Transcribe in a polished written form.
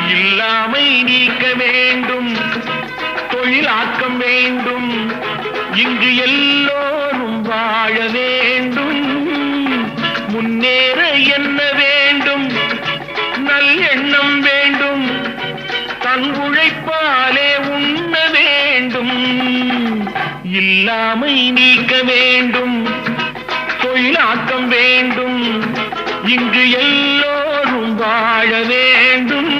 இல்லாமை நீக்க வேண்டும், தொழிலாக்கம் வேண்டும், இங்கு எல்லோரும் வாழ வேண்டும். முன்னேற என்ன வேண்டும், நல்லெண்ணம் வேண்டும், தன் உழைப்பாலே உண்ண வேண்டும். இல்லாமை நீக்க வேண்டும், தொழிலாக்கம் வேண்டும், இங்கு எல்லோரும் வாழ வேண்டும்.